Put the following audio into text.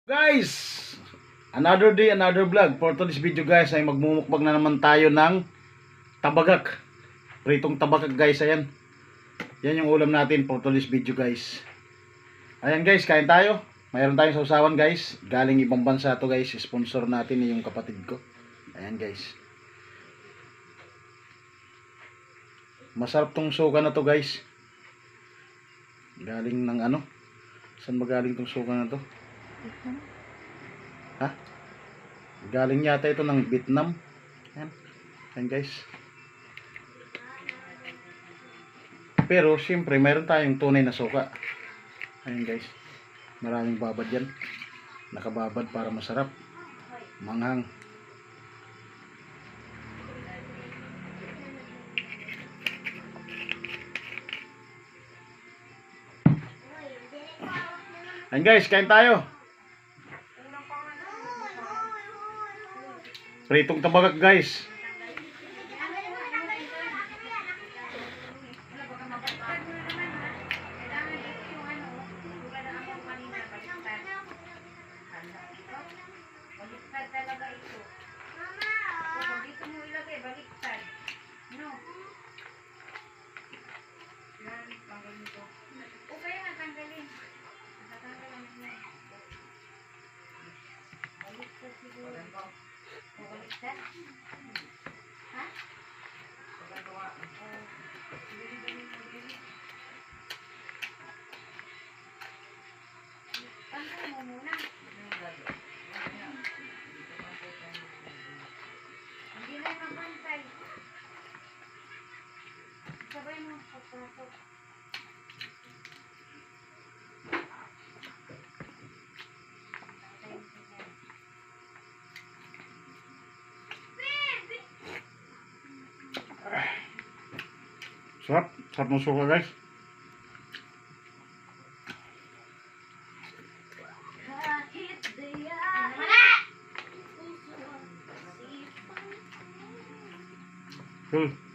Guys, another day, another vlog. For today's video guys ay magmumukbang na naman tayo ng tabagak. Pritong tabagak guys, ayan. Yan yung ulam natin for today's video guys. Ayan guys, kain tayo. Mayroon tayong sausawan guys. Galing ibang bansa to guys. Sponsor natin yung kapatid ko. Ayan guys. Masarap tong suka na to guys. Galing ng ano? Saan magaling tong suka na to? Ha? Galing yata ito ng Vietnam. Ayan. Ayan guys. Pero siyempre mayroon tayong tunay na suka. Ayan guys. Maraming babad yan. Nakababad para masarap. Manghang. Ayan guys, kain tayo. Pritong tabagak guys. Sabay mo pagpasok. Sarap. Sarap ng suka guys. Cool.